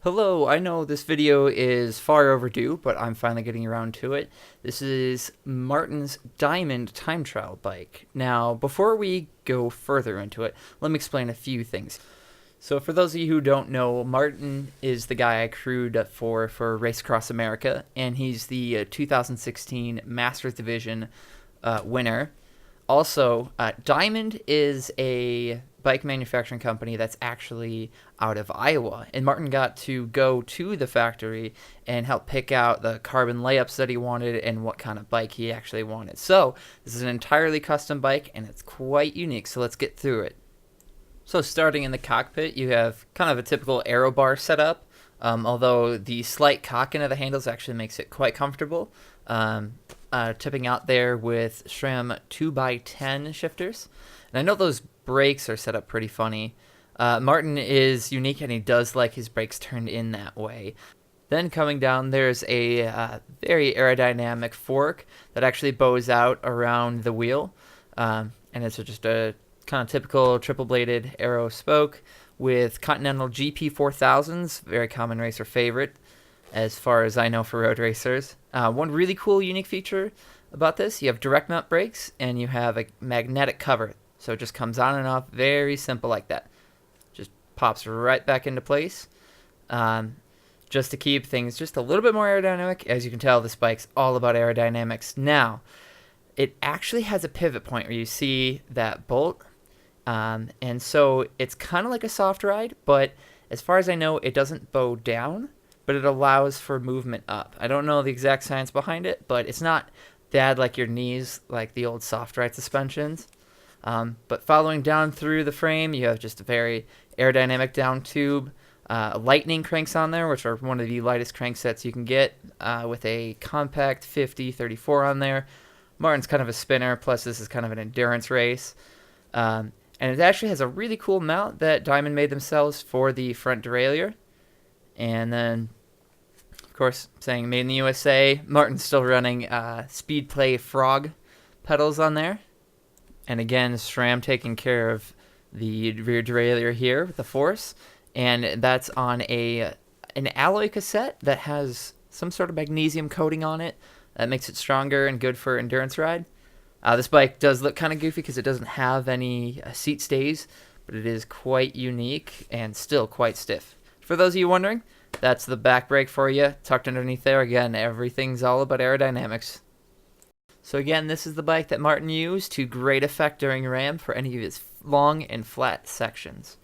Hello, I know this video is far overdue, but I'm finally getting around to it. This is Martin's Diamond time trial bike. Now, before we go further into it, let me explain a few things. So, for those of you who don't know, Martin is the guy I crewed for Race Across America, and he's the 2016 Masters Division winner. Also, Diamond is a bike manufacturing company that's actually out of Iowa. And Martin got to go to the factory and help pick out the carbon layups that he wanted and what kind of bike he actually wanted. So, this is an entirely custom bike and it's quite unique. So, let's get through it. So, starting in the cockpit, you have kind of a typical aero bar setup. Although the slight cocking of the handles actually makes it quite comfortable. Tipping out there with SRAM 2x10 shifters. And I know those brakes are set up pretty funny. Martin is unique and he does like his brakes turned in that way. Then coming down, there's a very aerodynamic fork that actually bows out around the wheel. And it's just a kind of typical triple bladed aero spoke with Continental GP4000s, very common racer favorite as far as I know for road racers. One really cool, unique feature about this, you have direct mount brakes and you have a magnetic cover. So it just comes on and off, very simple like that. Just pops right back into place. Just to keep things just a little bit more aerodynamic. As you can tell, this bike's all about aerodynamics. Now, it actually has a pivot point where you see that bolt. And so it's kind of like a soft ride, but as far as I know, it doesn't bow down, but it allows for movement up. I don't know the exact science behind it, but it's not bad like your knees, like the old soft ride suspensions. But following down through the frame, you have just a very aerodynamic down tube. Lightning cranks on there, which are one of the lightest cranksets you can get, with a compact 50-34 on there. Martin's kind of a spinner, plus this is kind of an endurance race. And it actually has a really cool mount that Diamond made themselves for the front derailleur. And then, of course, saying made in the USA, Martin's still running Speedplay Frog pedals on there. And again, SRAM taking care of the rear derailleur here with the force. And that's on an alloy cassette that has some sort of magnesium coating on it that makes it stronger and good for endurance ride. This bike does look kind of goofy because it doesn't have any seat stays, but it is quite unique and still quite stiff. For those of you wondering, that's the back brake for you, tucked underneath there. Again, everything's all about aerodynamics. So again, this is the bike that Martin used to great effect during RAM for any of his long and flat sections.